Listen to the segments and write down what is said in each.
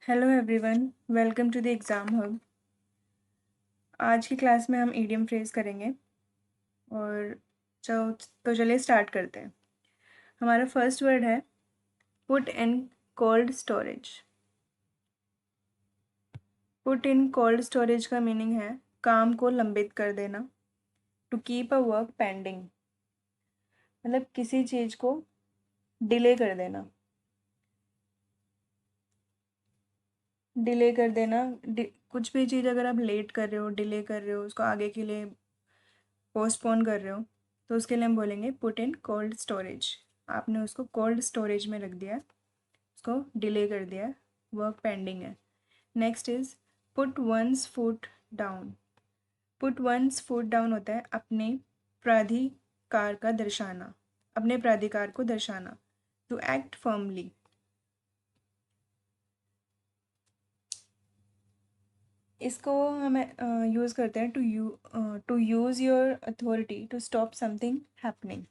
Hello everyone, welcome to the exam hub. आज की class में हम ईडियम फ्रेज करेंगे और चलिए स्टार्ट करते हैं। हमारा फर्स्ट वर्ड है put in cold storage. Put in cold storage का मीनिंग है काम को लंबित कर देना। To keep a work pending मतलब किसी चीज़ को डिले कर देना। डिले कर देना कुछ भी चीज़ अगर आप लेट कर रहे हो, डिले कर रहे हो, उसको आगे के लिए पोस्टपोन कर रहे हो, तो उसके लिए हम बोलेंगे पुट इन कोल्ड स्टोरेज। आपने उसको कोल्ड स्टोरेज में रख दिया है, उसको डिले कर दिया है, वर्क पेंडिंग है। Next is put one's foot down. Put one's foot down होता है अपने प्राधिकार का दर्शाना, अपने प्राधिकार को दर्शाना। To act firmly. इसको हम यूज़ करते हैं to use your authority to stop something happening.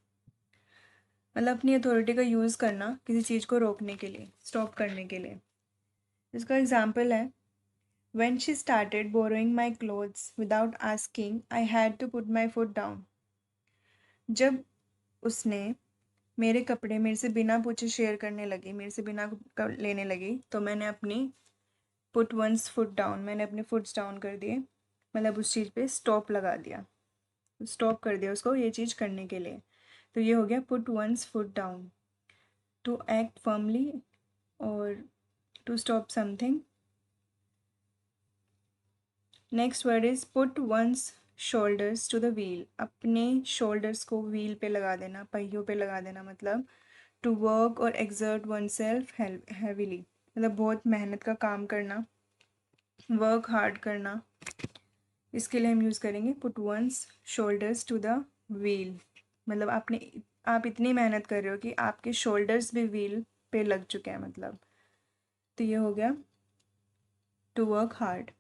मतलब अपनी अथॉरिटी का यूज़ करना किसी चीज़ को रोकने के लिए, स्टॉप करने के लिए। इसका एग्जाम्पल है When she started borrowing my clothes without asking, I had to put my foot down. जब उसने मेरे कपड़े मेरे से बिना पूछे शेयर करने लगी, मेरे से बिना लेने लगी, तो मैंने अपनी पुट वंस फुट डाउन, मैंने अपने फुट्स डाउन कर दिए। मतलब उस चीज़ पे स्टॉप लगा दिया, स्टॉप कर दिया उसको ये चीज़ करने के लिए। तो ये हो गया put one's foot down. To act firmly और to stop something. Next word is put one's shoulders to the wheel. अपने शोल्डर्स को व्हील पे लगा देना, पहियों पे लगा देना। मतलब टू वर्क और एक्सर्ट वन सेल्फ हैवीली, मतलब बहुत मेहनत का काम करना, वर्क हार्ड करना। इसके लिए हम यूज़ करेंगे put one's shoulders to the wheel. मतलब आप इतनी मेहनत कर रहे हो कि आपके शोल्डर्स भी व्हील पे लग चुके हैं। मतलब तो ये हो गया to work hard.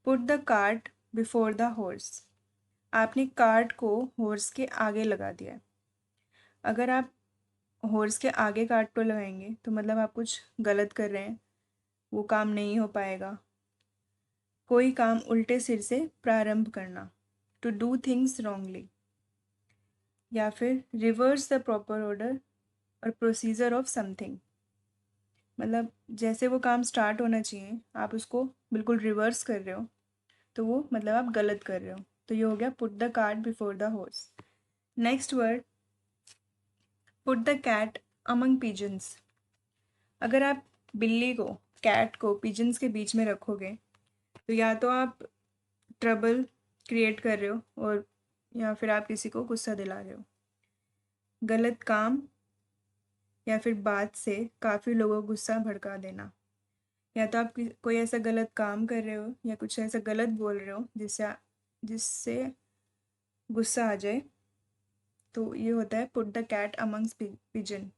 Put the cart before the horse. आपने कार्ट को हॉर्स के आगे लगा दिया है। अगर आप हॉर्स के आगे कार्ट को लगाएंगे तो मतलब आप कुछ गलत कर रहे हैं, वो काम नहीं हो पाएगा। कोई काम उल्टे सिर से प्रारंभ करना, टू डू थिंग्स रॉन्गली। या फिर रिवर्स द प्रॉपर ऑर्डर और प्रोसीजर ऑफ समथिंग। मतलब जैसे वो काम स्टार्ट होना चाहिए आप उसको बिल्कुल रिवर्स कर रहे हो, तो वो मतलब आप गलत कर रहे हो। तो ये हो गया put the cart before the horse. Next word put the cat among pigeons. अगर आप बिल्ली को, कैट को पिजन्स के बीच में रखोगे तो या तो आप ट्रबल क्रिएट कर रहे हो और या फिर आप किसी को गुस्सा दिला रहे हो। गलत काम या फिर बात से काफ़ी लोगों को गुस्सा भड़का देना। या तो आप कोई ऐसा गलत काम कर रहे हो या कुछ ऐसा गलत बोल रहे हो जिससे गुस्सा आ जाए, तो ये होता है put the cat amongst pigeon.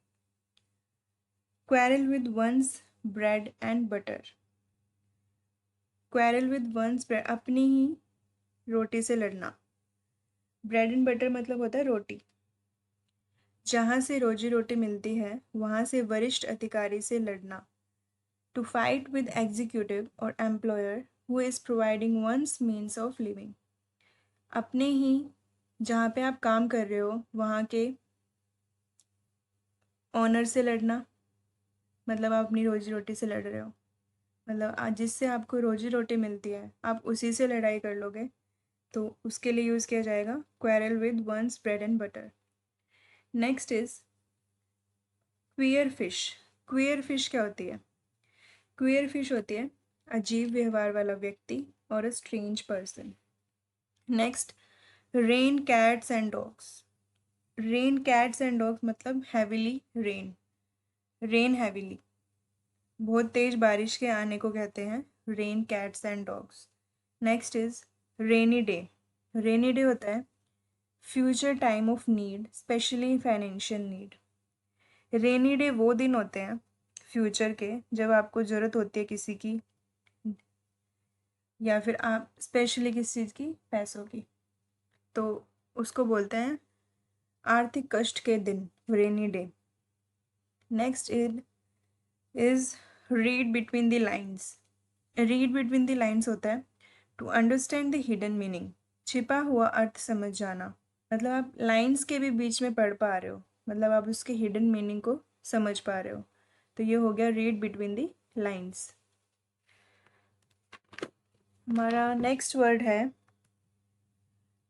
Quarrel with one's bread and butter. Quarrel with one's bread, अपनी ही रोटी से लड़ना। ब्रेड एंड बटर मतलब होता है रोटी। जहाँ से रोजी रोटी मिलती है वहाँ से वरिष्ठ अधिकारी से लड़ना। टू फाइट विद एग्जीक्यूटिव और employer who is providing one's means of living. अपने ही जहाँ पे आप काम कर रहे हो वहाँ के ऑनर से लड़ना। मतलब आप अपनी रोजी रोटी से लड़ रहे हो, मतलब आज जिससे आपको रोजी रोटी मिलती है आप उसी से लड़ाई कर लोगे, तो उसके लिए यूज़ किया जाएगा quarrel with one's bread and butter. Next is queer fish. Queer fish क्या होती है? क्वियर फिश होती है अजीब व्यवहार वाला व्यक्ति और a strange person. Next rain cats and dogs. Rain cats and dogs मतलब हैविली रेन, रेन हैविली, बहुत तेज बारिश के आने को कहते हैं rain cats and dogs. Next is rainy day. Rainy day होता है future time of need, specially financial need. Rainy day वो दिन होते हैं फ्यूचर के जब आपको ज़रूरत होती है किसी की, या फिर आप स्पेशली किसी चीज़ की, पैसों की, तो उसको बोलते हैं आर्थिक कष्ट के दिन, rainy day. Next is read between the lines. Read between the lines होता है to understand the hidden meaning, छिपा हुआ अर्थ समझ जाना। मतलब आप लाइन्स के भी बीच में पढ़ पा रहे हो, मतलब आप उसके हिडन मीनिंग को समझ पा रहे हो। तो ये हो गया रीड बिटवीन द लाइन्स। हमारा नेक्स्ट वर्ड है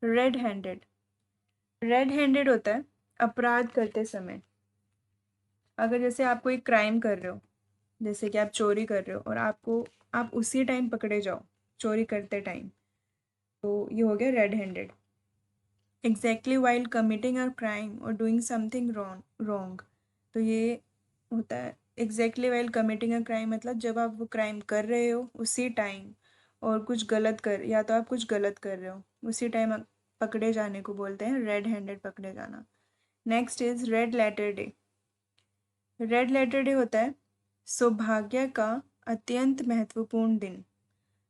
रेड हैंडेड। रेड हैंडेड होता है अपराध करते समय। अगर जैसे आप कोई क्राइम कर रहे हो, जैसे कि आप चोरी कर रहे हो और आप उसी टाइम पकड़े जाओ चोरी करते टाइम, तो ये हो गया red handed. Exactly while committing a crime और डूइंग समथिंग रॉन्ग, तो ये होता है exactly while committing a crime, मतलब जब आप वो क्राइम कर रहे हो उसी टाइम और कुछ गलत कर, या तो आप कुछ गलत कर रहे हो उसी टाइम पकड़े जाने को बोलते हैं रेड हैंडेड, पकड़े जाना। Next is red letter day. Red letter day होता है सौभाग्य का अत्यंत महत्वपूर्ण दिन,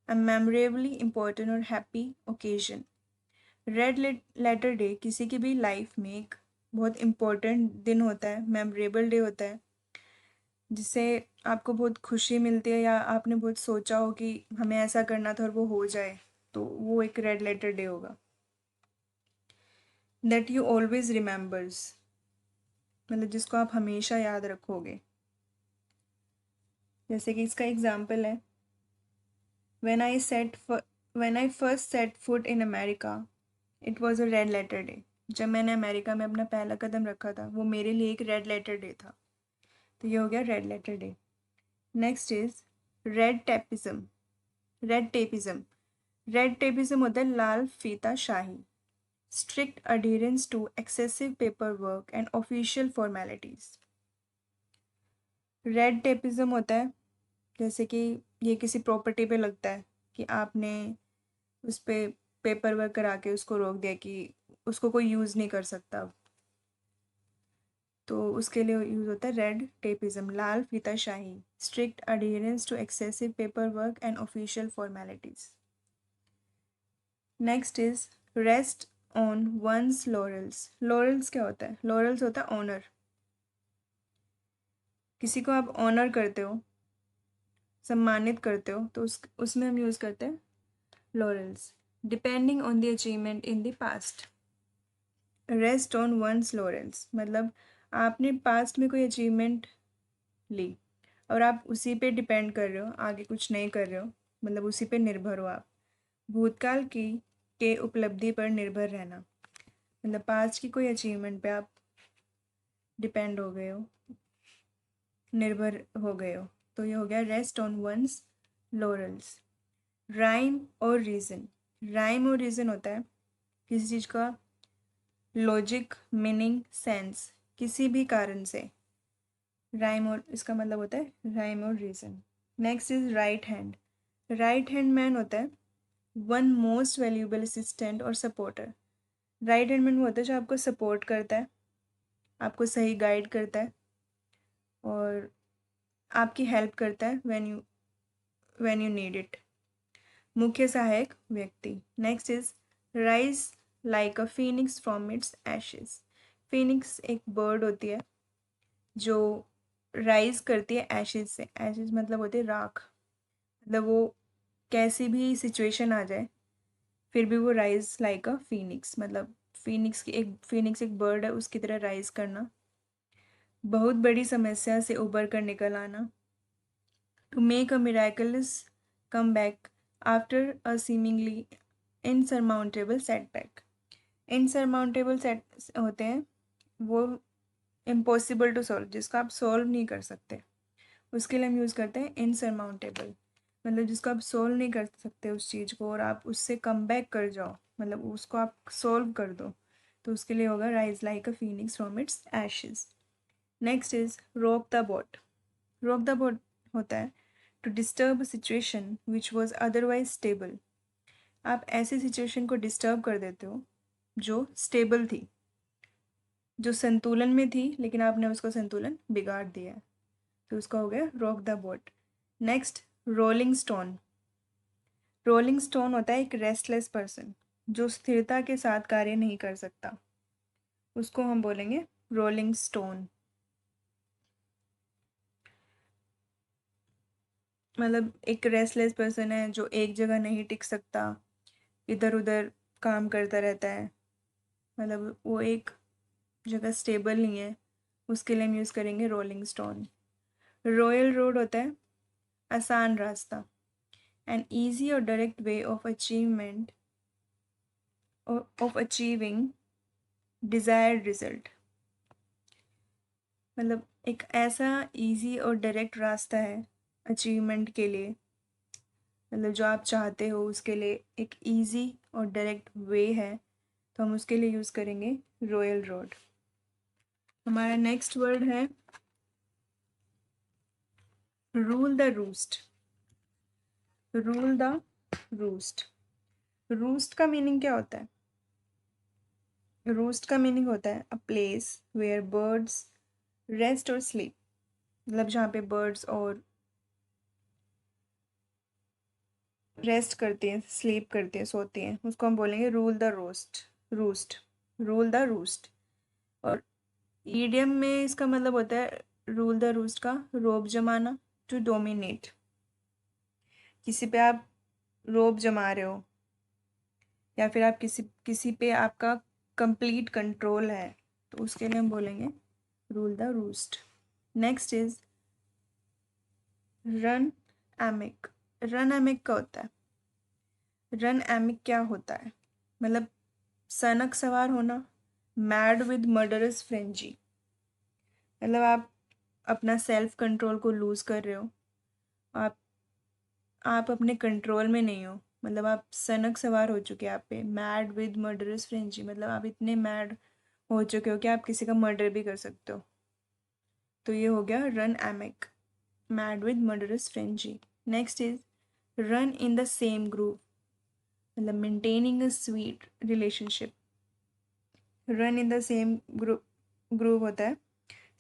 अ मेमोरेबली इम्पोर्टेंट और happy occasion. Red letter day किसी की भी लाइफ में एक बहुत इम्पोर्टेंट दिन होता है, मेमोरेबल डे होता है, जिससे आपको बहुत खुशी मिलती है या आपने बहुत सोचा हो कि हमें ऐसा करना था और वो हो जाए, तो वो एक रेड लेटर डे होगा। दैट यू ऑलवेज रिमेंबर्स, मतलब जिसको आप हमेशा याद रखोगे। जैसे कि इसका एग्जाम्पल है when I set when I first set foot in America, it was a red letter day. जब मैंने अमेरिका में अपना पहला कदम रखा था वो मेरे लिए एक रेड लेटर डे था, तो ये हो गया red letter day. Next is red tapism. Red tapism red tapism होता है लाल फीता शाही, strict adherence to excessive paperwork and official formalities. Red tapism होता है जैसे कि ये किसी प्रॉपर्टी पे लगता है कि आपने उस पे पेपर वर्क करा के उसको रोक दिया कि उसको कोई यूज़ नहीं कर सकता, तो उसके लिए यूज़ होता है रेड टेपिज्म, लाल फीताशाही, strict adherence to excessive paperwork and official formalities. Next is rest on one's laurels. Laurels क्या होता है? लॉरेल्स होता है ऑनर। किसी को आप ऑनर करते हो, सम्मानित करते हो, तो उसमें हम यूज़ करते हैं laurels. Depending on the achievement in the past. Rest on one's laurels मतलब आपने पास्ट में कोई अचीवमेंट ली और आप उसी पे डिपेंड कर रहे हो, आगे कुछ नहीं कर रहे हो, मतलब उसी पे निर्भर हो आप। भूतकाल की के उपलब्धि पर निर्भर रहना, मतलब पास्ट की कोई अचीवमेंट पे आप डिपेंड हो गए हो, निर्भर हो गए हो, तो ये हो गया rest on one's laurels. Rhyme और रीज़न। राइम और रीज़न होता है किसी चीज़ का लॉजिक, मीनिंग, सेंस, किसी भी कारण से राइम, और इसका मतलब होता है राइम और reason. Next is right hand. Right hand man होता है वन मोस्ट वैल्यूएबल असिस्टेंट और सपोर्टर। राइट हैंड मैन वो होता है जो आपको सपोर्ट करता है, आपको सही गाइड करता है और आपकी हेल्प करता है व्हेन यू नीड इट। मुख्य सहायक व्यक्ति। Next is rise like a phoenix from it's ashes. Phoenix एक बर्ड होती है जो राइज करती है एशेज से। एशेज मतलब होती है राख, मतलब वो कैसी भी सिचुएशन आ जाए फिर भी वो राइज लाइक अ फीनिक्स, मतलब फीनिक्स एक बर्ड है, उसकी तरह राइज करना। बहुत बड़ी समस्या से उबर कर निकल आना। To make a miraculous come back after a seemingly insurmountable setback. Insurmountable set होते हैं वो इम्पॉसिबल टू सॉल्व, जिसको आप सॉल्व नहीं कर सकते, उसके लिए हम यूज़ करते हैं इनसरमाउंटेबल, मतलब जिसको आप सोल्व नहीं कर सकते उस चीज़ को और आप उससे कम बैक कर जाओ, मतलब उसको आप सोल्व कर दो, तो उसके लिए होगा rise like a phoenix from its ashes. Next is rock the boat. Rock the boat होता है to disturb a situation which was otherwise stable. आप ऐसी सिचुएशन को डिस्टर्ब कर देते हो जो स्टेबल थी, जो संतुलन में थी, लेकिन आपने उसका संतुलन बिगाड़ दिया है, तो उसका हो गया rock the boat. Next rolling stone. Rolling stone होता है एक रेस्टलेस पर्सन जो स्थिरता के साथ कार्य नहीं कर सकता, उसको हम बोलेंगे रोलिंग स्टोन। मतलब एक रेस्टलेस पर्सन है जो एक जगह नहीं टिक सकता, इधर उधर काम करता रहता है, मतलब वो एक जगह स्टेबल नहीं है, उसके लिए हम यूज़ करेंगे रोलिंग स्टोन। रॉयल रोड होता है आसान रास्ता, एन ईजी और direct way of achieving desired result. मतलब एक ऐसा इजी और डायरेक्ट रास्ता है अचीवमेंट के लिए, मतलब जो आप चाहते हो उसके लिए एक इजी और डायरेक्ट वे है, तो हम उसके लिए यूज़ करेंगे रॉयल रोड। हमारा नेक्स्ट वर्ड है rule the roost. Rule the roost. Roost का मीनिंग क्या होता है? रूस्ट का मीनिंग होता है a place where birds rest और स्लीप। मतलब जहाँ पे बर्ड्स और रेस्ट करती हैं, स्लीप करती हैं, सोती हैं, उसको हम बोलेंगे rule the roast roost. Rule the roost. और ईडियम में इसका मतलब होता है रूल द रूस्ट का रोब जमाना, टू डोमिनेट। किसी पे आप रोब जमा रहे हो या फिर आप किसी किसी पे आपका कंप्लीट कंट्रोल है, तो उसके लिए हम बोलेंगे rule the roost. Next is run amok. Run amok का होता है, रन एमिक क्या होता है? मतलब सनक सवार होना, मैड विद मर्डरस फ्रेंजी। मतलब आप अपना सेल्फ कंट्रोल को लूज़ कर रहे हो, आप आप अपने कंट्रोल में नहीं हो, मतलब आप सनक सवार हो चुके हैं आप पे। मैड विद मर्डरस फ्रेंजी मतलब आप इतने मैड हो चुके हो कि आप किसी का मर्डर भी कर सकते हो। तो ये हो गया run amok, mad with murderous frenzy. Next is run in the same group, मतलब maintaining a sweet relationship. Run in the same group group होता है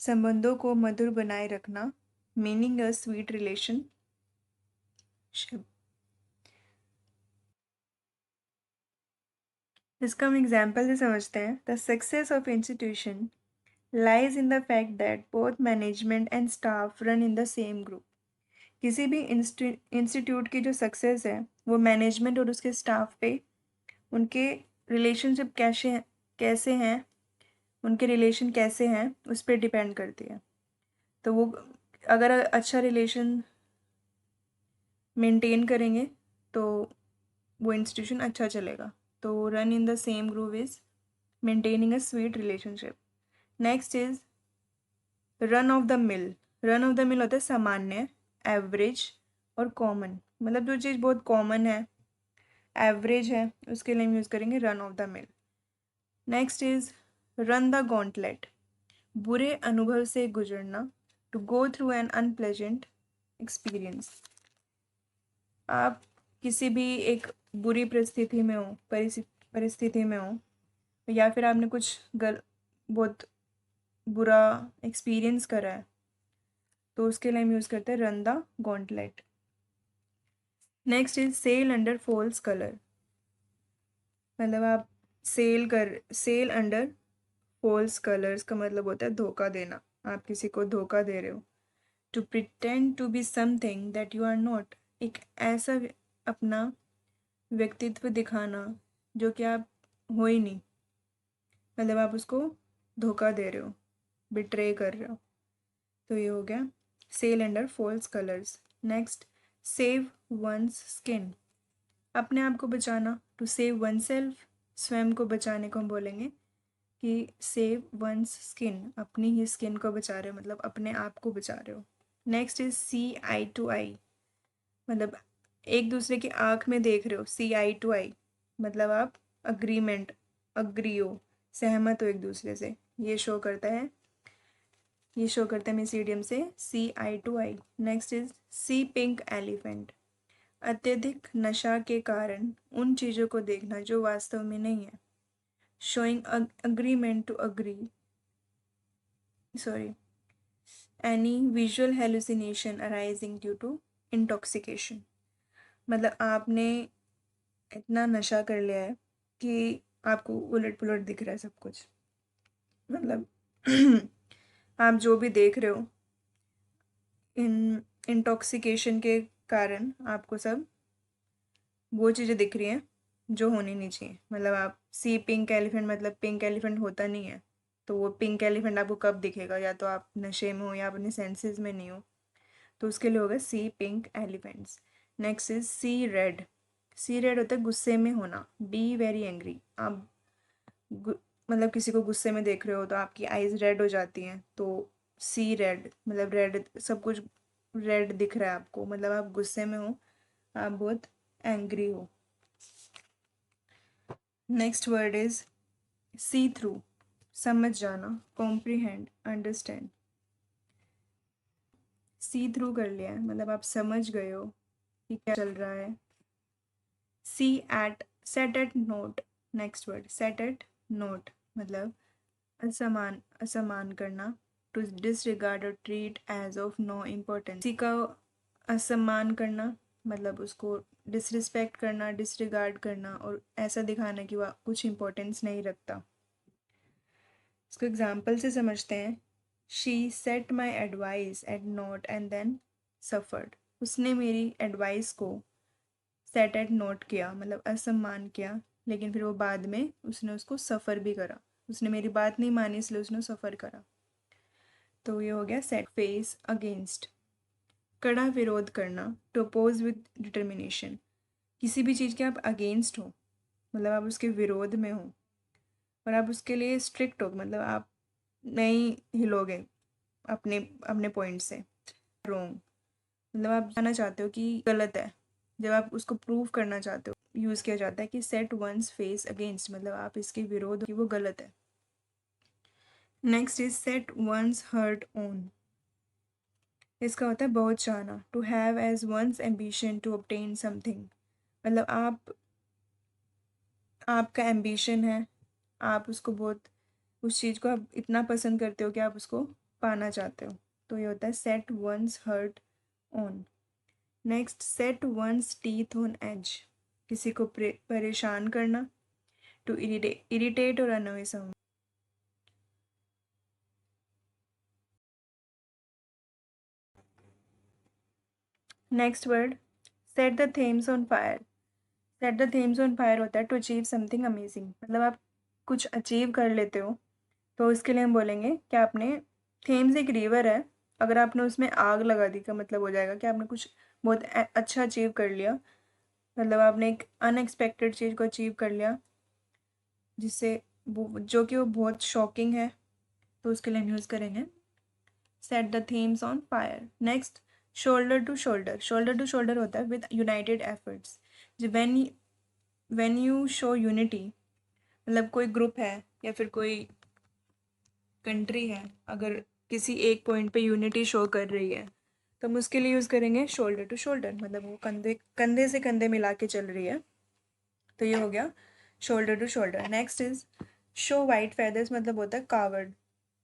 संबंधों को मधुर बनाए रखना, मीनिंग अ स्वीट रिलेशनशिप। इसका हम एग्जाम्पल से समझते हैं। The success of institution lies in the fact that both management and staff run in the same group. किसी भी इंस्टीट्यूट की जो सक्सेस है वो मैनेजमेंट और उसके स्टाफ पे, उनके रिलेशनशिप कैसे हैं, उनके रिलेशन कैसे हैं उस पर डिपेंड करती है। तो वो अगर अच्छा रिलेशन मेंटेन करेंगे तो वो इंस्टीट्यूशन अच्छा चलेगा। तो run in the same group is maintaining a sweet relationship. Next is run of the mill. Run of the मिल होता है सामान्य, एवरेज और कॉमन। मतलब जो चीज़ बहुत कॉमन है, एवरेज है, उसके लिए हम यूज़ करेंगे run of the mill. Next is run the gauntlet. बुरे अनुभव से गुजरना, to go through an unpleasant experience. आप किसी भी एक बुरी परिस्थिति में हो, परिस्थिति में हो, या फिर आपने कुछ बहुत बुरा एक्सपीरियंस करा है, तो उसके लिए हम यूज़ करते हैं run the gauntlet. Next is sail under false colour. मतलब आप सेल अंडर फॉल्स कलर्स का मतलब होता है धोखा देना, आप किसी को धोखा दे रहे हो। To pretend to be something that you are not. एक ऐसा अपना व्यक्तित्व दिखाना जो कि आप हो ही नहीं, मतलब आप उसको धोखा दे रहे हो, बिट्रे कर रहे हो। तो ये हो गया sail under false colours. Next save one's skin. अपने आप को बचाना, टू सेव वन सेल्फ। स्वयं को बचाने को हम बोलेंगे कि सेव वंस स्किन, अपनी ही स्किन को बचा रहे हो, मतलब अपने आप को बचा रहे हो। Next is see eye to eye. मतलब एक दूसरे की आँख में देख रहे हो, सी आई टू आई मतलब आप अग्री हो, सहमत हो एक दूसरे से। ये शो करता है मिस ईडियम से see eye to eye. Next is see pink elephant. अत्यधिक नशा के कारण उन चीज़ों को देखना जो वास्तव में नहीं है। Showing agreement to agree, sorry, any visual hallucination arising due to intoxication. मतलब आपने इतना नशा कर लिया है कि आपको उलट पुलट दिख रहा है सब कुछ। मतलब आप जो भी देख रहे हो इन इंटॉक्सिकेशन के कारण आपको सब वो चीज़ें दिख रही हैं जो होनी नहीं चाहिए। मतलब आप सी पिंक एलिफेंट, मतलब पिंक एलिफेंट होता नहीं है, तो वो पिंक एलिफेंट आपको कब दिखेगा? या तो आप नशे में हो या अपने सेंसेस में नहीं हो, तो उसके लिए होगा see pink elephants. Next is see red. See red होता है गुस्से में होना, बी वेरी एंग्री। आप मतलब किसी को गुस्से में देख रहे हो तो आपकी आईज रेड हो जाती हैं, तो सी रेड मतलब रेड, सब कुछ रेड दिख रहा है आपको, मतलब आप गुस्से में हो, आप बहुत एंग्री हो। Next word is see through, समझ जाना, कॉम्प्रीहेंड, अंडरस्टैंड। सी थ्रू कर लिया है मतलब आप समझ गए हो कि क्या चल रहा है। See at, set at naught. Next word set at naught, मतलब असमान, असमान करना, टू डिसरिगार्ड और treat as of no importance. किसी का असम्मान करना मतलब उसको डिसरिस्पेक्ट करना, डिसरिगार्ड करना और ऐसा दिखाना कि वह कुछ इम्पोर्टेंस नहीं रखता। इसको एग्जाम्पल से समझते हैं। She set my advice at naught and then suffered. उसने मेरी एडवाइस को सेट एट नोट किया मतलब असम्मान किया, लेकिन फिर वो बाद में उसने उसको सफ़र भी करा। उसने मेरी बात नहीं मानी इसलिए उसने सफ़र करा। तो ये हो गया सेट। फेस अगेंस्ट, कड़ा विरोध करना, टू अपोज विद डिटर्मिनेशन। किसी भी चीज़ के आप अगेंस्ट हो मतलब आप उसके विरोध में हो और आप उसके लिए स्ट्रिक्ट हो, मतलब आप नहीं हिलोगे अपने अपने पॉइंट से। रोंग मतलब आप जानना चाहते हो कि गलत है, जब आप उसको प्रूव करना चाहते हो यूज़ किया जाता है कि सेट वंस फेस अगेंस्ट, मतलब आप इसके विरोध कि वो गलत है। Next is set one's heart on. इसका होता है बहुत चाहना, to have as one's ambition to obtain something. मतलब आपका एम्बिशन है, आप उसको बहुत, उस चीज़ को आप इतना पसंद करते हो कि आप उसको पाना चाहते हो, तो ये होता है set one's heart on. Next set one's teeth on edge, किसी को परेशान करना, टू इरिटेट और annoy some. Next word set the Thames on fire. Set the Thames on fire होता है टू अचीव समथिंग अमेजिंग, मतलब आप कुछ अचीव कर लेते हो तो उसके लिए हम बोलेंगे कि आपने, थेम्स एक रिवर है, अगर आपने उसमें आग लगा दी का मतलब हो जाएगा कि आपने कुछ बहुत अच्छा अचीव कर लिया, मतलब आपने एक अनएक्सपेक्टेड चीज़ को अचीव कर लिया जिससे वो जो कि वो बहुत शॉकिंग है, तो उसके लिए हम यूज़ करेंगे set the Thames on fire. Next shoulder to shoulder. Shoulder to shoulder होता है विद यूनाइटेड एफर्ट्स। जब व्हेन यू शो यूनिटी, मतलब कोई ग्रुप है या फिर कोई कंट्री है, अगर किसी एक पॉइंट पे यूनिटी शो कर रही है तो हम उसके लिए यूज़ करेंगे शोल्डर टू शोल्डर, मतलब वो कंधे कंधे से कंधे मिला के चल रही है, तो ये हो गया shoulder to shoulder. Next is show white feathers, मतलब होता है कावर्ड।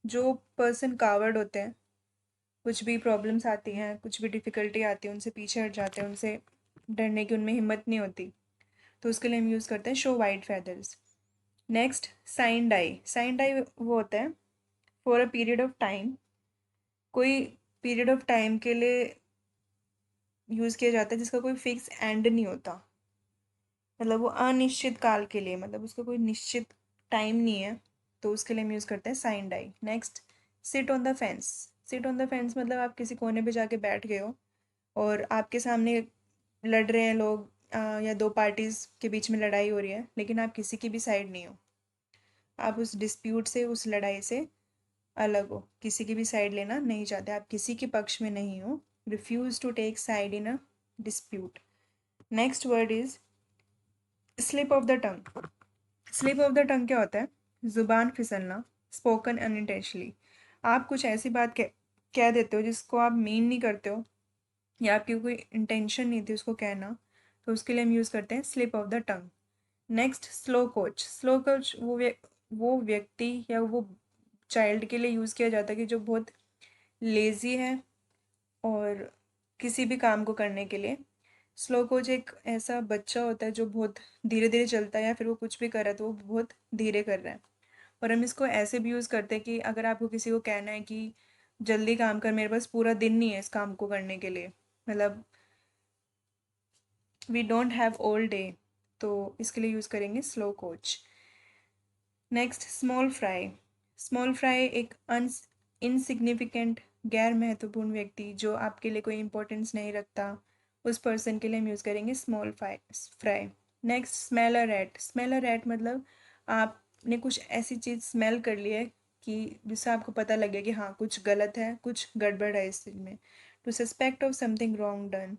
जो पर्सन कावर्ड होते हैं, कुछ भी प्रॉब्लम्स आती हैं, कुछ भी डिफ़िकल्टी आती है, उनसे पीछे हट जाते हैं, उनसे डरने की उनमें हिम्मत नहीं होती, तो उसके लिए हम यूज़ करते हैं show white feathers. Next sine die. Sine die वो होता है for a period of time, कोई पीरियड ऑफ टाइम के लिए यूज़ किया जाता है जिसका कोई फिक्स एंड नहीं होता, मतलब वो अनिश्चित काल के लिए, मतलब उसका कोई निश्चित टाइम नहीं है, तो उसके लिए हम यूज़ करते हैं sine die. Next sit on the fence. Sit on the fence मतलब आप किसी कोने पे जाके बैठ गए हो और आपके सामने लड़ रहे हैं लोग, या दो पार्टीज़ के बीच में लड़ाई हो रही है, लेकिन आप किसी की भी साइड नहीं हो, आप उस डिस्प्यूट से, उस लड़ाई से अलग हो, किसी की भी साइड लेना नहीं चाहते, आप किसी के पक्ष में नहीं हो। Refuse to take side in a dispute. Next word is slip of the tongue. Slip of the tongue क्या होता है? ज़ुबान फिसलना, स्पोकन अनइंटेंशनली। आप कुछ ऐसी बात कह देते हो जिसको आप मीन नहीं करते हो या आपकी कोई इंटेंशन नहीं थी उसको कहना, तो उसके लिए हम यूज़ करते हैं slip of the tongue. Next slow coach. Slow coach वो व्यक्ति या वो चाइल्ड के लिए यूज़ किया जाता है कि जो बहुत लेज़ी है और किसी भी काम को करने के लिए। स्लो कोच एक ऐसा बच्चा होता है जो बहुत धीरे धीरे चलता है या फिर वो कुछ भी कर रहा है तो वो बहुत धीरे कर रहा है, और हम इसको ऐसे भी यूज़ करते हैं कि अगर आपको किसी को कहना है कि जल्दी काम कर, मेरे पास पूरा दिन नहीं है इस काम को करने के लिए, मतलब we don't have all day, तो इसके लिए यूज़ करेंगे slow coach. Next small fry. Small fry एक इनसिग्निफिकेंट गैर महत्वपूर्ण व्यक्ति जो आपके लिए कोई इंपॉर्टेंस नहीं रखता, उस पर्सन के लिए हम यूज़ करेंगे small fry. Next smell a rat. Smell a rat मतलब आपने कुछ ऐसी चीज़ स्मेल कर ली है कि जिससे आपको पता लगे कि हाँ कुछ गलत है, कुछ गड़बड़ है इस चीज़ में। To suspect of something wrong done,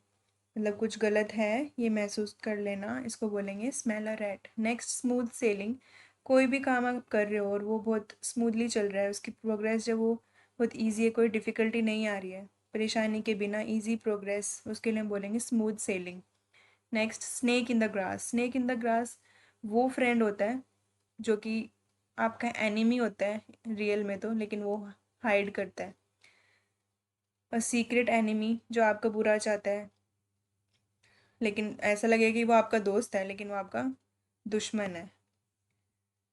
मतलब कुछ गलत है ये महसूस कर लेना, इसको बोलेंगे smell a rat. Next smooth selling. कोई भी काम आप कर रहे हो और वो बहुत स्मूथली चल रहा है, उसकी प्रोग्रेस जब वो बहुत ईजी है, कोई डिफ़िकल्टी नहीं आ रही है, परेशानी के बिना ईजी प्रोग्रेस, उसके लिए हम बोलेंगे smooth selling. Next snake in the grass. Snake in the grass वो फ्रेंड होता है जो कि आपका एनिमी होता है रियल में तो, लेकिन वो हाइड करता है। अ सीक्रेट एनिमी जो आपका बुरा चाहता है, लेकिन ऐसा लगेगा कि वो आपका दोस्त है लेकिन वो आपका दुश्मन है,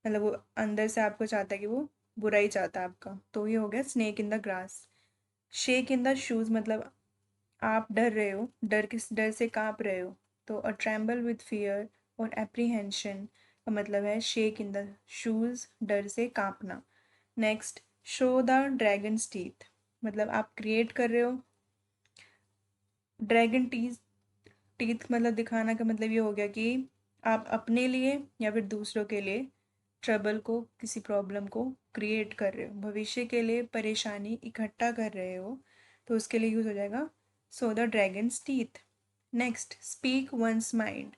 मतलब वो अंदर से आपको चाहता है कि वो बुरा ही चाहता है आपका। तो ये हो गया snake in the grass. Shake in the shoes मतलब आप डर रहे हो, डर किस डर से काँप रहे हो, तो अ ट्रेम्बल विद फियर और एप्रीहेंशन का मतलब है शेक इन द शूज़, डर से काँपना। Next show the dragon's teeth, मतलब आप क्रिएट कर रहे हो ड्रैगन टीथ। टीथ मतलब दिखाना का मतलब ये हो गया कि आप अपने लिए या फिर दूसरों के लिए ट्रबल को, किसी प्रॉब्लम को क्रिएट कर रहे हो, भविष्य के लिए परेशानी इकट्ठा कर रहे हो, तो उसके लिए यूज़ हो जाएगा so the dragon's teeth. Next speak once mind,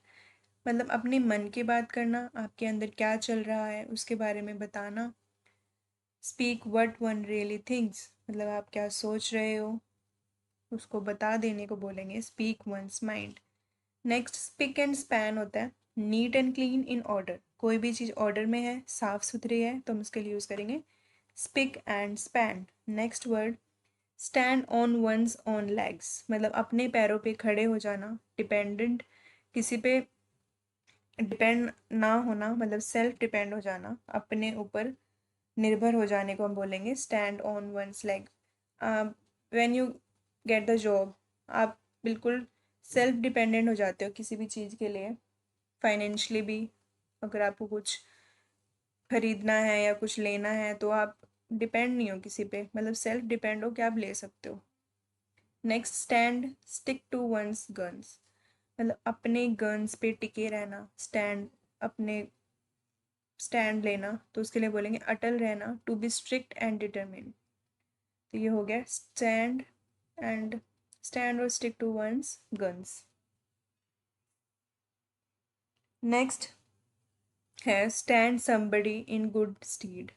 मतलब अपने मन की बात करना, आपके अंदर क्या चल रहा है उसके बारे में बताना। Speak what one really thinks, मतलब आप क्या सोच रहे हो उसको बता देने को बोलेंगे speak once mind. Next speak and span होता है neat and clean in order, कोई भी चीज़ ऑर्डर में है, साफ सुथरी है, तो हम उसके लिए यूज़ करेंगे spick and span. Next word stand on one's own legs, मतलब अपने पैरों पे खड़े हो जाना, डिपेंडेंट, किसी पे डिपेंड ना होना, मतलब सेल्फ डिपेंड हो जाना, अपने ऊपर निर्भर हो जाने को हम बोलेंगे stand on one's leg. When you get the job, आप बिल्कुल सेल्फ डिपेंडेंट हो जाते हो किसी भी चीज़ के लिए, फाइनेंशियली भी। अगर आपको कुछ खरीदना है या कुछ लेना है तो आप डिपेंड नहीं हो किसी पे, मतलब सेल्फ डिपेंड हो कि आप ले सकते हो। Next stand stick to one's guns, मतलब अपने गन्स पे टिके रहना, स्टैंड, अपने स्टैंड लेना, तो उसके लिए बोलेंगे अटल रहना, to be strict and determine. तो ये हो गया स्टैंड एंड स्टैंड और stick to one's guns. Next है stand somebody in good stead,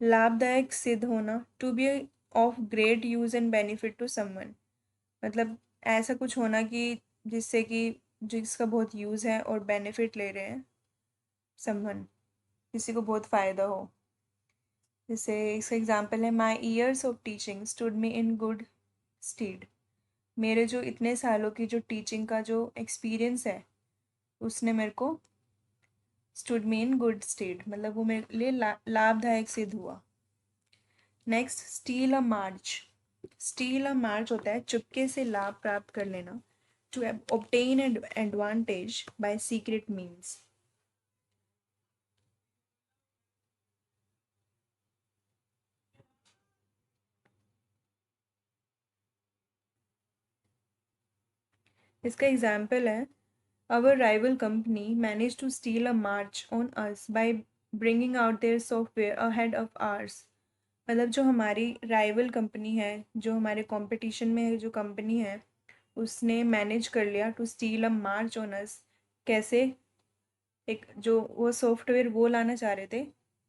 लाभदायक सिद्ध होना, to be of great use and benefit to someone, मतलब ऐसा कुछ होना कि जिससे कि जिसका बहुत यूज़ है और बेनिफिट ले रहे हैं समवन, किसी को बहुत फ़ायदा हो। जैसे इसका एग्जांपल है my years of teaching stood me in good stead, मेरे जो इतने सालों की जो टीचिंग का जो एक्सपीरियंस है उसने मेरे को stood me in good stead, मतलब वो मेरे लिए लाभदायक सिद्ध हुआ। Next steal a march. Steal a march होता है चुपके से लाभ प्राप्त कर लेना, to obtain an advantage by secret means। इसका एग्जाम्पल है our rival company managed to steal a march on us by bringing out their software ahead of ours, मतलब जो हमारी राइवल कंपनी है, जो हमारे कंपटीशन में जो कंपनी है, उसने मैनेज कर लिया to steal a march on us. कैसे? एक जो वो सॉफ्टवेयर वो लाना चाह रहे थे,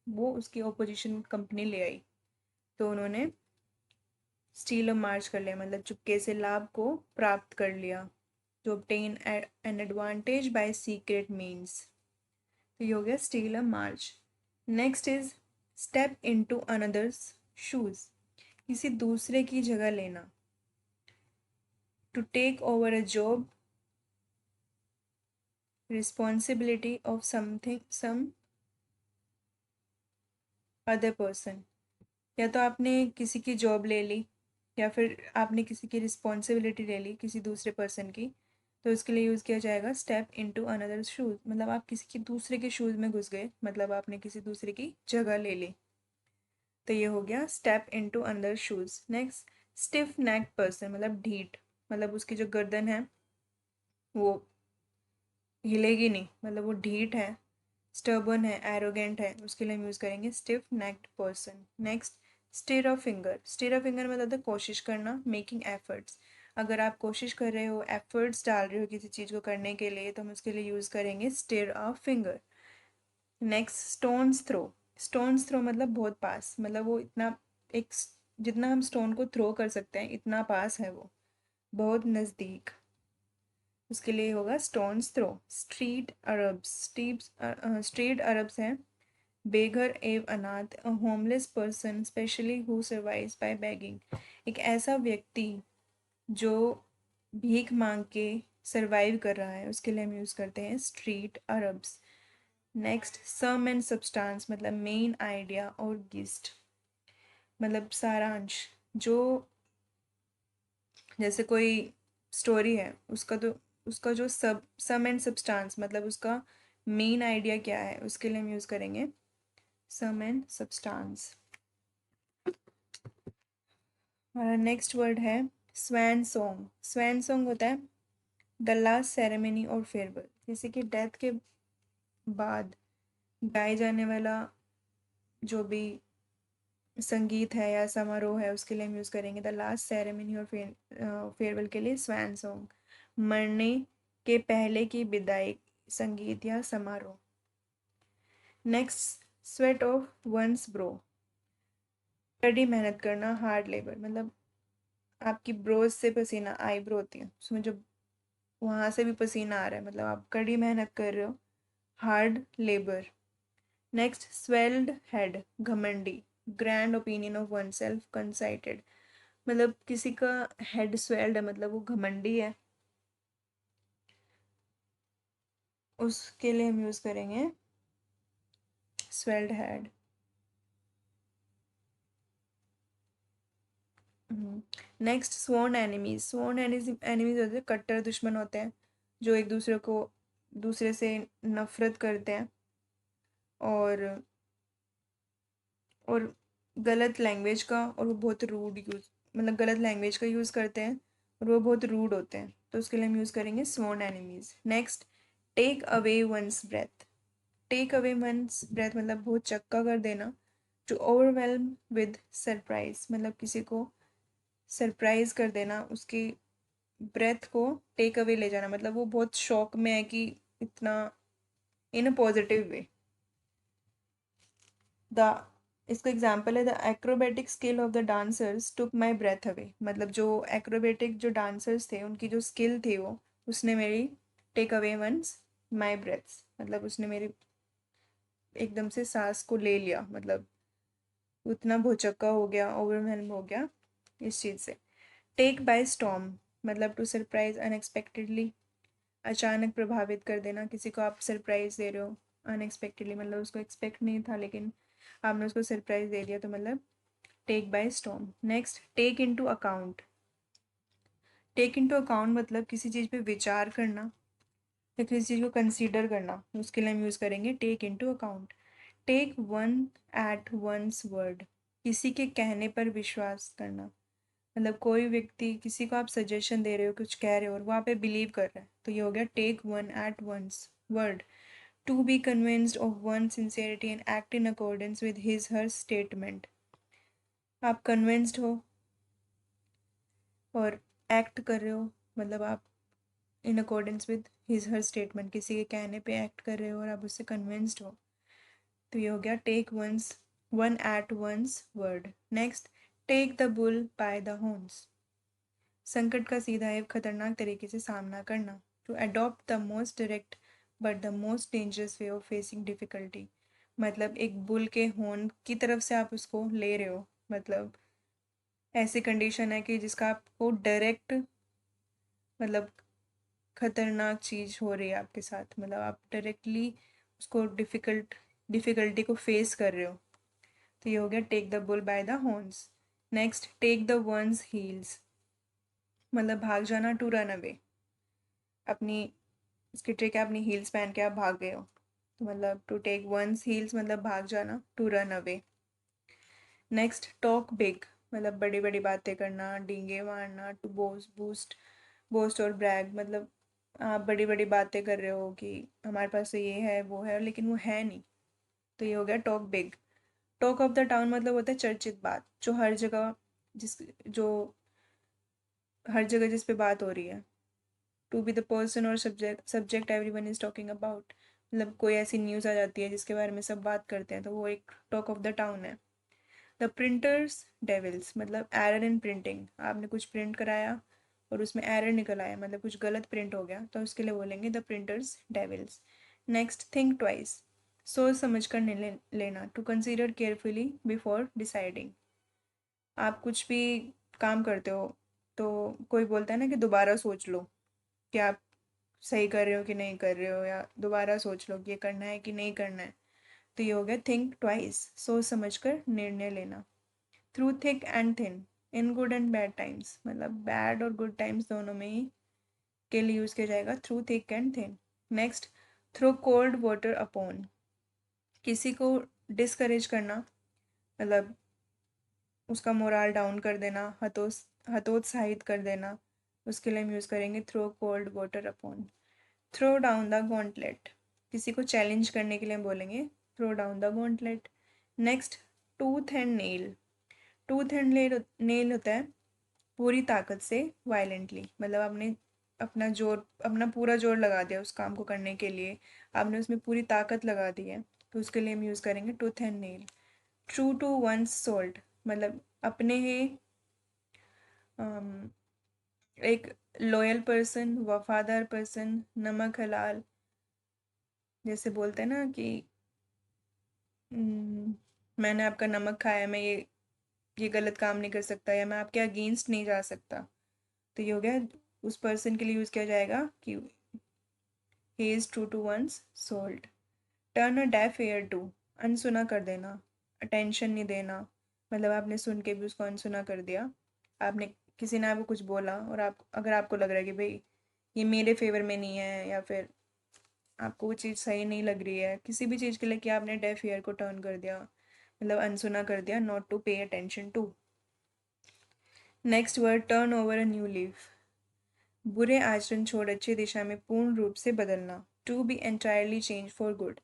वो उसकी ऑपोजिशन कंपनी ले आई, तो उन्होंने स्टील अ मार्च कर लिया, मतलब चुपके से लाभ को प्राप्त कर लिया, to obtain an advantage by secret means। तो ये हो गया steal a march. Next is step into another's shoes, किसी दूसरे की जगह लेना, to take over a job, responsibility of something some other person, या तो आपने किसी की जॉब ले ली या फिर आपने किसी की रिस्पॉन्सिबिलिटी ले ली किसी दूसरे पर्सन की, तो इसके लिए यूज़ किया जाएगा स्टेप इनटू अनदर शूज़, मतलब आप किसी के दूसरे के शूज़ में घुस गए, मतलब आपने किसी दूसरे की जगह ले ली। तो ये हो गया step into another shoes. Next, stiff neck person, मतलब ढीठ, मतलब उसकी जो गर्दन है वो हिलेगी नहीं, मतलब वो ढीठ है, स्टर्बन है, एरोगेंट है, उसके लिए हम यूज़ करेंगे stiff necked person. Next, stir a finger. Stir a finger मतलब है कोशिश करना, मेकिंग एफर्ट्स। अगर आप कोशिश कर रहे हो, एफर्ट्स डाल रहे हो किसी चीज़ को करने के लिए, तो हम उसके लिए यूज़ करेंगे stir a finger. Next, stone's throw. Stone's throw मतलब बहुत पास, मतलब वो इतना, एक जितना हम स्टोन को थ्रो कर सकते हैं इतना पास है वो, बहुत नज़दीक, उसके लिए होगा stone's throw. Street Arabs. Street Arabs हैं बेघर एवं अनाथ, a homeless person specially who survives by begging. एक ऐसा व्यक्ति जो भीख मांग के सरवाइव कर रहा है, उसके लिए हम यूज़ करते हैं street Arabs. Next, sum and substance मतलब मेन आइडिया और गिस्ट, मतलब सारांश। जो जैसे कोई स्टोरी है, उसका जो सम एंड सब्सटेंस मतलब उसका मेन आइडिया क्या है, उसके लिए हम यूज़ करेंगे सम एंड सब्सटेंस। हमारा नेक्स्ट वर्ड है स्वैन सॉन्ग। स्वैन सॉन्ग होता है द लास्ट सेरेमनी और फेयरवेल, किसी की डेथ के बाद गाए जाने वाला जो भी संगीत है या समारोह है, उसके लिए हम यूज़ करेंगे द लास्ट सेरेमनी और फेयरवेल के लिए स्वैन सॉन्ग। मरने के पहले की विदाई संगीत या समारोह। Next, sweat of one's brow. कड़ी मेहनत करना, हार्ड लेबर, मतलब आपकी ब्रोज से पसीना, आईब्रो होती है उसमें जो, वहाँ से भी पसीना आ रहा है, मतलब आप कड़ी मेहनत कर रहे हो, hard labour. Next, swelled head, घमंडी, grand opinion of oneself, conceited, मतलब किसी का हेड स्वेल्ड है, मतलब वो घमंडी है, उसके लिए हम यूज़ करेंगे swelled head. Next, sworn enemies. Sworn enemies होते हैं कट्टर दुश्मन होते हैं, जो एक दूसरे से नफरत करते हैं और और गलत लैंग्वेज का, और वो बहुत रूड यूज़, मतलब गलत लैंग्वेज का यूज़ करते हैं और वो बहुत रूड होते हैं, तो उसके लिए हम यूज़ करेंगे sworn enemies. Next, take away one's breath. Take away one's breath मतलब बहुत चक्का कर देना। टू ओवरवेलम विद सरप्राइज, मतलब किसी को सरप्राइज कर देना, उसकी ब्रेथ को टेक अवे ले जाना, मतलब वो बहुत शॉक में है कि इतना, in a positive way. The इसका एग्जाम्पल है the acrobatic skill of the dancers took my breath away, मतलब जो एक्रोबेटिक जो डांसर्स थे उनकी जो स्किल थी वो, उसने मेरी take away one's my breaths, मतलब उसने मेरी एकदम से सांस को ले लिया, मतलब उतना भौचक्का हो गया, ओवरवेल्म हो गया इस चीज़ से। टेक बाय स्टॉर्म मतलब टू सरप्राइज अनएक्सपेक्टेडली, अचानक प्रभावित कर देना, किसी को आप सरप्राइज दे रहे हो अनएक्सपेक्टेडली, मतलब उसको एक्सपेक्ट नहीं था लेकिन आपने उसको सरप्राइज दे दिया, तो मतलब take by storm. Next, take into account. Take into account मतलब किसी चीज़ पे विचार करना या किसी चीज़ को कंसीडर करना, उसके लिए हम यूज़ करेंगे take into account. Take one at one's word, किसी के कहने पर विश्वास करना, मतलब कोई व्यक्ति, किसी को आप सजेशन दे रहे हो, कुछ कह रहे हो और वो आप पे बिलीव कर रहा है, तो ये हो गया take one at one's word. To be convinced of one sincerity and act in accordance with his her statement, आप कन्विंस्ड हो और एक्ट कर रहे हो, मतलब आप in accordance with his her statement, किसी के कहने पे एक्ट कर रहे हो और आप उससे कन्विंस्ड हो, तो ये हो गया take one at one's word. Next, take the bull by the horns, संकट का सीधा एवं खतरनाक तरीके से सामना करना। To adopt the most direct but the most dangerous way of facing difficulty, मतलब एक बुल के हॉर्न की तरफ से आप उसको ले रहे हो, मतलब ऐसी कंडीशन है कि जिसका आपको डायरेक्ट, मतलब खतरनाक चीज़ हो रही है आपके साथ, मतलब आप डायरेक्टली उसको डिफ़िकल्टी को फेस कर रहे हो, तो ये हो गया take the bull by the horns. Next, take the one's heels, मतलब भाग जाना, टू रन अवे, अपनी इसकी ट्रिक है, अपनी हील्स पहन के आप भाग गए हो, तो मतलब टू टेक वंस हील्स मतलब भाग जाना, to run away. Next talk big, मतलब बड़ी बड़ी बातें करना, डींगे मारना, टू बोस्ट और ब्रैग, मतलब आप बड़ी बड़ी बातें कर रहे हो कि हमारे पास तो ये है वो है, लेकिन वो है नहीं, तो ये हो गया talk big. Talk of the town मतलब होता है चर्चित बात, जो हर जगह जो हर जगह जिस पे बात हो रही है। टू बी द पर्सन और subject everyone is talking about, मतलब कोई ऐसी न्यूज़ आ जाती है जिसके बारे में सब बात करते हैं, तो वो एक टॉक ऑफ द टाउन है। द प्रिंटर्स डेविल्स, मतलब एरर इन प्रिंटिंग, आपने कुछ प्रिंट कराया और उसमें एरर निकल आया, मतलब कुछ गलत प्रिंट हो गया, तो उसके लिए बोलेंगे the printer's devils. Next think twice, सोच समझ कर लेना, to consider carefully before deciding. आप कुछ भी काम करते हो तो कोई बोलता है ना कि दोबारा सोच लो कि आप सही कर रहे हो कि नहीं कर रहे हो, या दोबारा सोच लो कि ये करना है कि नहीं करना है, तो ये हो गया थिंक ट्वाइस, सोच समझ कर निर्णय लेना। Through thick and thin, in good and bad times, मतलब बैड और गुड टाइम्स दोनों में ही के लिए यूज़ किया जाएगा through thick and thin. Next throw cold water upon, किसी को डिस्करेज करना, मतलब उसका मोराल डाउन कर देना, हतोत्साहित कर देना, उसके लिए हम यूज़ करेंगे throw cold water upon. Throw down the gauntlet, किसी को चैलेंज करने के लिए हम बोलेंगे throw down the gauntlet. Next tooth and nail, tooth and nail होता है पूरी ताकत से वायलेंटली, मतलब आपने अपना पूरा जोर लगा दिया उस काम को करने के लिए, आपने उसमें पूरी ताकत लगा दी है, तो उसके लिए हम यूज़ करेंगे tooth and nail. True to one's salt, मतलब अपने ही एक लॉयल पर्सन, वफादार पर्सन, नमक हलाल, जैसे बोलते हैं ना कि मैंने आपका नमक खाया, मैं ये गलत काम नहीं कर सकता, या मैं आपके अगेंस्ट नहीं जा सकता, तो ये हो गया उस पर्सन के लिए यूज़ किया जाएगा कि he is true to one's salt. Turn a deaf ear to, अनसुना कर देना, अटेंशन नहीं देना, मतलब आपने सुन के भी उसको अनसुना कर दिया, आपने किसी ने आपको कुछ बोला और आप अगर आपको लग रहा है कि भाई ये मेरे फेवर में नहीं है, या फिर आपको वो चीज़ सही नहीं लग रही है किसी भी चीज़ के लिए, कि आपने डेफ ईयर को टर्न कर दिया, मतलब अनसुना कर दिया, not to pay attention to. Next word turn over a new leaf, बुरे आचरण छोड़ अच्छी दिशा में पूर्ण रूप से बदलना, to be entirely change for good,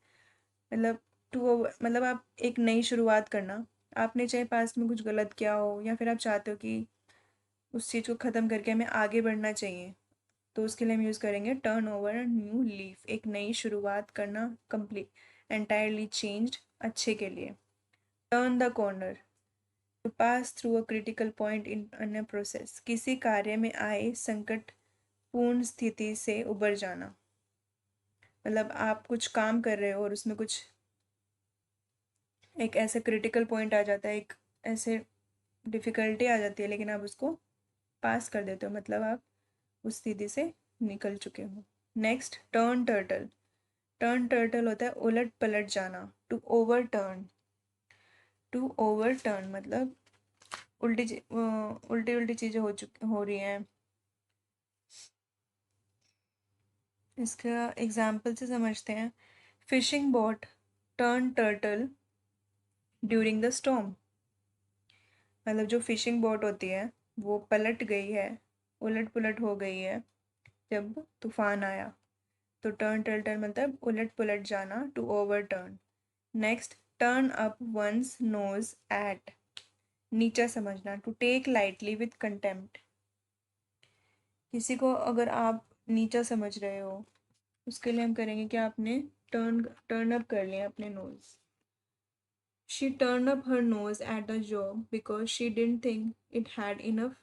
मतलब मतलब आप एक नई शुरुआत करना, आपने चाहे पास्ट में कुछ गलत किया हो या फिर आप चाहते हो कि उस चीज़ को ख़त्म करके हमें आगे बढ़ना चाहिए, तो उसके लिए हम यूज़ करेंगे turn over a new leaf, एक नई शुरुआत करना, कंप्लीट, एंटायरली चेंज्ड, अच्छे के लिए। Turn the corner, to pass through a critical point in a process, किसी कार्य में आए संकट पूर्ण स्थिति से उबर जाना, मतलब आप कुछ काम कर रहे हो और उसमें कुछ एक ऐसे क्रिटिकल पॉइंट आ जाता है, एक ऐसे डिफ़िकल्टी आ जाती है, लेकिन आप उसको पास कर देते हो, मतलब आप उस स्थिति से निकल चुके हो। Next turn turtle, turn turtle होता है उलट पलट जाना, to overturn, to overturn मतलब उल्टी उल्टी चीज़ें हो रही हैं। इसका एग्जाम्पल से समझते हैं। Fishing boat turn turtle during the storm, मतलब जो फिशिंग बोट होती है वो पलट गई है, उलट पुलट हो गई है जब तूफान आया, तो टर्न टर्टल मतलब उलट पुलट जाना, to overturn. Next turn up one's nose at, नीचा समझना, to take lightly with contempt, किसी को अगर आप नीचा समझ रहे हो उसके लिए हम करेंगे कि आपने टर्न अप कर लिया अपने nose. She turn up her nose at the job because she didn't think it had enough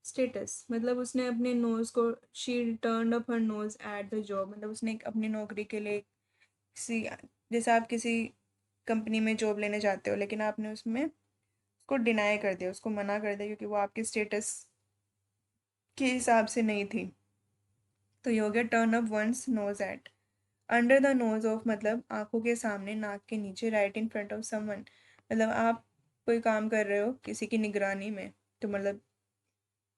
status, मतलब उसने अपने नोज को, she turn up her nose at the job, मतलब उसने अपनी नौकरी के लिए किसी, जैसे आप किसी कंपनी में जॉब लेने जाते हो लेकिन आपने उसमें उसको डिनाई कर दिया, उसको मना कर दिया क्योंकि वो आपके स्टेटस के हिसाब से नहीं थी, तो ये हो गया turn up one's nose at. Under the nose of मतलब आंखों के सामने, नाक के नीचे, right in front of someone, मतलब आप कोई काम कर रहे हो किसी की निगरानी में, तो मतलब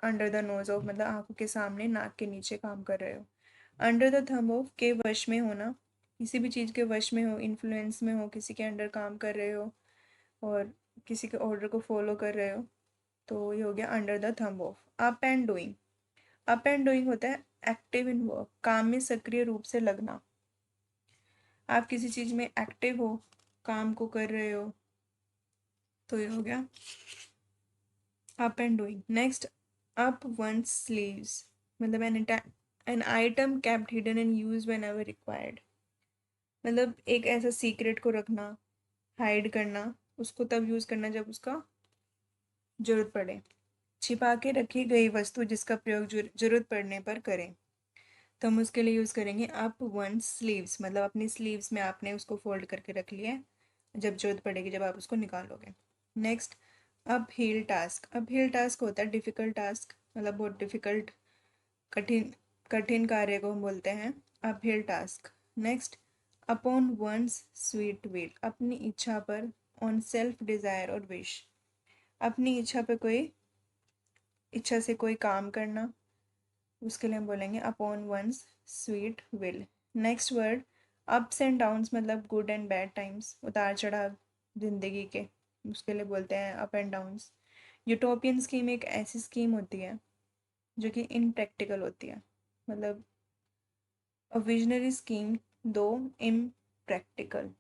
अंडर द नोज ऑफ मतलब आंखों के सामने, नाक के नीचे काम कर रहे हो। अंडर द थंब ऑफ के वश में होना, किसी भी चीज़ के वश में हो, इन्फ्लुएंस में हो, किसी के अंडर काम कर रहे हो और किसी के ऑर्डर को फॉलो कर रहे हो, तो ये हो गया under the thumb of. Up and doing, up and doing होता है एक्टिव इन वर्क, काम में सक्रिय रूप से लगना। आप किसी चीज़ में एक्टिव हो, काम को कर रहे हो, तो ये हो गया up and doing. Next, up one's sleeves मतलब an item kept hidden and used whenever required, मतलब एक ऐसा सीक्रेट को रखना, हाइड करना, उसको तब यूज़ करना जब उसका जरूरत पड़े। छिपा के रखी गई वस्तु जिसका प्रयोग जरूरत पड़ने पर करें, तो हम उसके लिए यूज़ करेंगे अप वन स्लीव्स, मतलब अपनी स्लीव्स में आपने उसको फोल्ड करके रख लिया है, जब जरूरत पड़ेगी जब आप उसको निकालोगे। Next, up hill task, up hill task होता है डिफ़िकल्ट टास्क, मतलब बहुत डिफ़िकल्ट, कठिन कठिन कार्य को हम बोलते हैं uphill task. Next, upon one's sweet will, अपनी इच्छा पर, ऑन सेल्फ डिज़ायर और विश, अपनी इच्छा पे कोई, इच्छा से कोई काम करना, उसके लिए हम बोलेंगे upon one's sweet will. Next word, ups and downs मतलब गुड एंड बैड टाइम्स, उतार चढ़ाव जिंदगी के, उसके लिए बोलते हैं up and downs. Utopian scheme एक ऐसी स्कीम होती है जो कि इनप्रैक्टिकल होती है, मतलब अ विजनरी स्कीम दो इम्प्रैक्टिकल,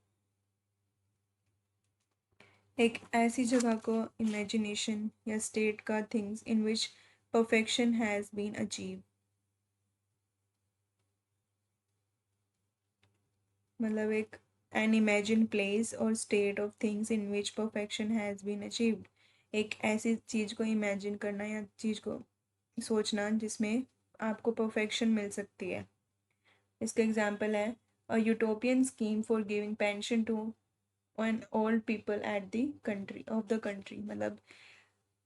एक ऐसी जगह को इमेजिनेशन या स्टेट का things in which perfection has been achieve, मतलब एक एन इमेजिन प्लेस और state of things in which perfection has been achieved, एक ऐसी चीज़ को इमेजिन करना या चीज़ को सोचना जिसमें आपको परफेक्शन मिल सकती है। इसका एग्जांपल है a utopian scheme for giving pension to an old people at the country of the country, मतलब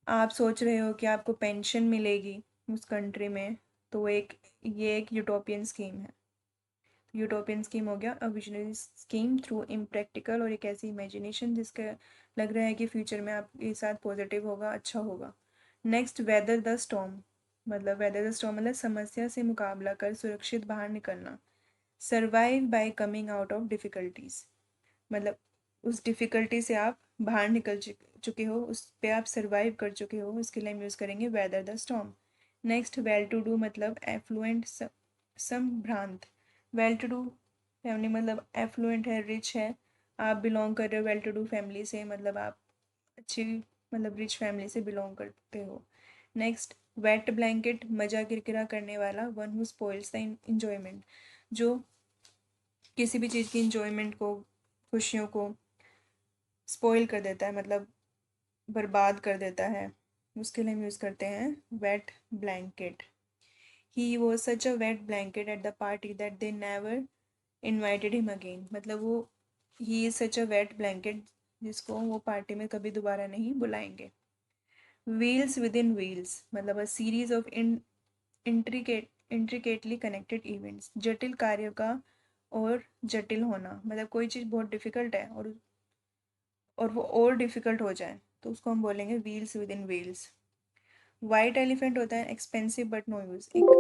आप सोच रहे हो कि आपको पेंशन मिलेगी उस कंट्री में, तो ये एक यूटोपियन स्कीम है। यूटोपियन स्कीम हो गया अ विजनरी स्कीम थ्रू इम्प्रैक्टिकल, और एक ऐसी इमेजिनेशन जिसका लग रहा है कि फ्यूचर में आपके साथ पॉजिटिव होगा, अच्छा होगा। नेक्स्ट, वेदर द स्टॉर्म, मतलब वेदर द स्टॉर्म मतलब समस्या से मुकाबला कर सुरक्षित बाहर निकलना। Survive bye coming out of difficulties, मतलब उस डिफ़िकल्टी से आप बाहर निकल चुके हो, उस पर आप सर्वाइव कर चुके हो, उसके लिए हम यूज़ करेंगे weather the storm. Next, well to do मतलब एफ्लुएंट, संभ्रांत, वेल टू डू फैमिली मतलब एफ्लुएंट है, रिच है, आप बिलोंग कर रहे हो वेल टू डू फैमिली से, मतलब आप अच्छी, मतलब रिच फैमिली से बिलोंग करते हो। नेक्स्ट, वेट ब्लैंकेट मजा किरकिरा करने वाला, one who spoils the enjoyment, जो किसी भी चीज़ की इंजॉयमेंट को, खुशियों को स्पॉइल कर देता है, मतलब बर्बाद कर देता है, उसके लिए हम यूज़ करते हैं wait blanket. He was such a wait blanket at the party that they never invited him again, मतलब वो he is such a wait blanket जिसको वो पार्टी में कभी दोबारा नहीं बुलाएंगे। व्हील्स विद इन व्हील्स मतलब a series of intricately connected events, जटिल कार्यों का और जटिल होना, मतलब कोई चीज़ बहुत डिफ़िकल्ट है और वो और डिफ़िकल्ट हो जाए तो उसको हम बोलेंगे wheels with in wheels. White elephant होता है एक्सपेंसिव बट नो यूज़, एक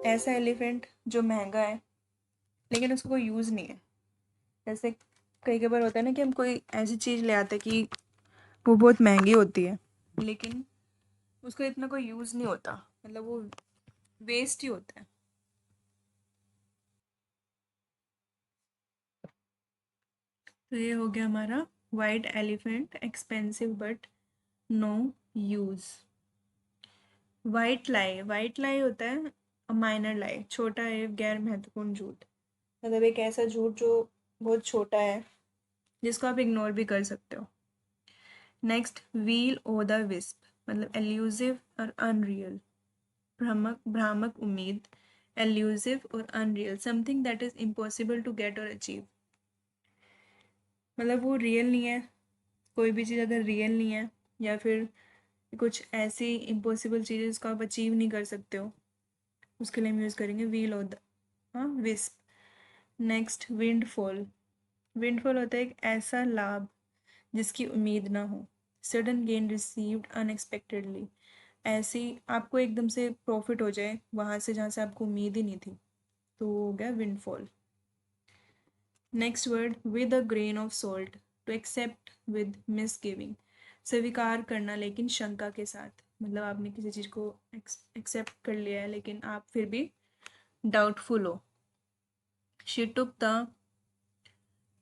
ऐसा एलिफेंट जो महंगा है लेकिन उसको कोई यूज़ नहीं है। जैसे कई बार होता है ना कि हम कोई ऐसी चीज़ ले आते हैं कि वो बहुत महंगी होती है लेकिन उसका इतना कोई यूज़ नहीं होता, मतलब वो वेस्ट ही होता है। तो ये हो गया हमारा white elephant, expensive but no use. White lie होता है माइनर लाई, छोटा है गैर महत्वपूर्ण झूठ, मतलब एक ऐसा झूठ जो बहुत छोटा है जिसको आप इग्नोर भी कर सकते हो। Next, will o the wisp मतलब एल्यूसिव और अनरियल, भ्रामक भ्रामक उम्मीद, एल्यूसिव और unreal, something that is impossible to get और अचीव, मतलब वो रियल नहीं है, कोई भी चीज़ अगर रियल नहीं है या फिर कुछ ऐसी इम्पॉसिबल चीज़ है जिसको आप अचीव नहीं कर सकते हो, उसके लिए हम यूज़ करेंगे will o the wisp. Next, windfall, windfall होता है एक ऐसा लाभ जिसकी उम्मीद ना हो, सडन गेन रिसीव्ड अनएक्सपेक्टेडली, ऐसे ही आपको एकदम से प्रॉफिट हो जाए वहाँ से जहाँ से आपको उम्मीद ही नहीं थी, तो वो हो गया windfall. Next word with a grain of salt, to accept with misgiving, स्वीकार करना लेकिन शंका के साथ, मतलब आपने किसी चीज़ को एक्सेप्ट कर लिया है लेकिन आप फिर भी डाउटफुल हो। She took the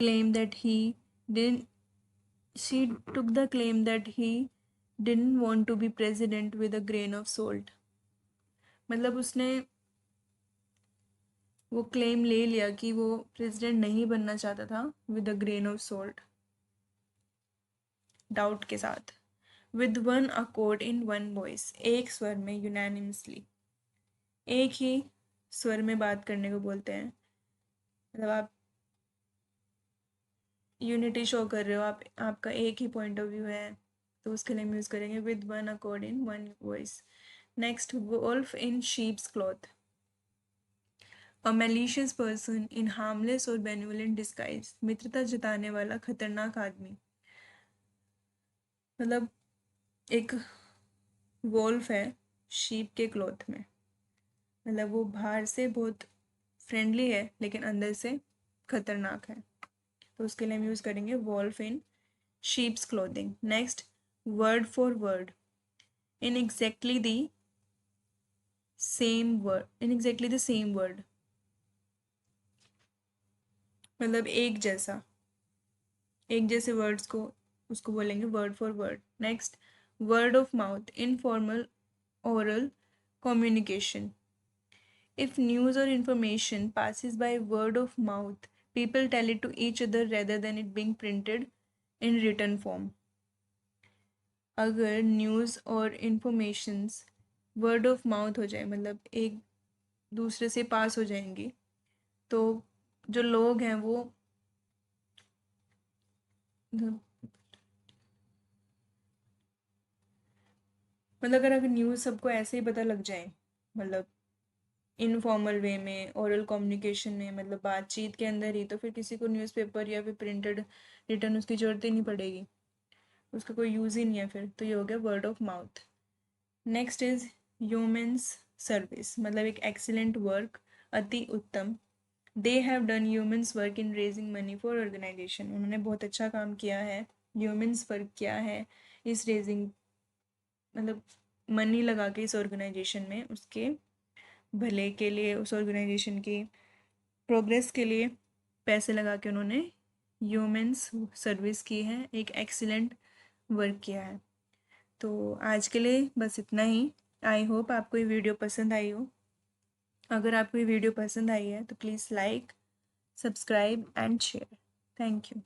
claim that he didn't she took the claim that he didn't want to be president with a grain of salt, मतलब उसने वो क्लेम ले लिया कि वो प्रेसिडेंट नहीं बनना चाहता था with a grain of salt, doubt के साथ। With one accord in one voice, एक स्वर में यूनानिमसली, एक ही स्वर में बात करने को बोलते हैं, मतलब आप यूनिटी शो कर रहे हो, आपका एक ही पॉइंट ऑफ व्यू है, तो उसके लिए हम यूज़ करेंगे with one accord in one voice. Next wolf in sheep's cloth, a malicious person in harmless और बेनिवोलेंट डिस्गाइज, मित्रता जताने वाला खतरनाक आदमी, मतलब एक वोल्फ है शीप के क्लॉथ में, मतलब वो बाहर से बहुत फ्रेंडली है लेकिन अंदर से खतरनाक है, तो उसके लिए हम यूज़ करेंगे wolf in sheep's clothing. Next word for word, in exactly the same word, मतलब एक जैसे वर्ड्स को उसको बोलेंगे word for word. Next word of mouth, informal oral communication, if news or information passes by word of mouth, people tell it to each other rather than it being printed in written form। अगर news और informations word of mouth हो जाए, मतलब एक दूसरे से पास हो जाएंगी, तो जो लोग हैं वो मतलब अगर न्यूज़ सबको ऐसे ही पता लग जाए, मतलब इनफॉर्मल वे में ओरल कम्युनिकेशन में, मतलब बातचीत के अंदर ही, तो फिर किसी को न्यूज़पेपर या फिर प्रिंटेड रिटर्न उसकी ज़रूरत ही नहीं पड़ेगी, उसका कोई यूज़ ही नहीं है फिर, तो ये हो गया word of mouth. Next is yeoman's service, मतलब एक एक्सीलेंट वर्क, अति उत्तम। They have done yeoman's work in raising money for organisation, उन्होंने बहुत अच्छा काम किया है। ह्यूमन्स वर्क क्या है इस रेजिंग, मतलब मनी लगा के इस ऑर्गेनाइजेशन में, उसके भले के लिए, उस ऑर्गेनाइजेशन की प्रोग्रेस के लिए पैसे लगा के उन्होंने ह्यूमन्स सर्विस की है, एक एक्सीलेंट वर्क किया है। तो आज के लिए बस इतना ही। आई होप आपको ये वीडियो पसंद आई हो। अगर आपको ये वीडियो पसंद आई है तो please like, subscribe and share. Thank you.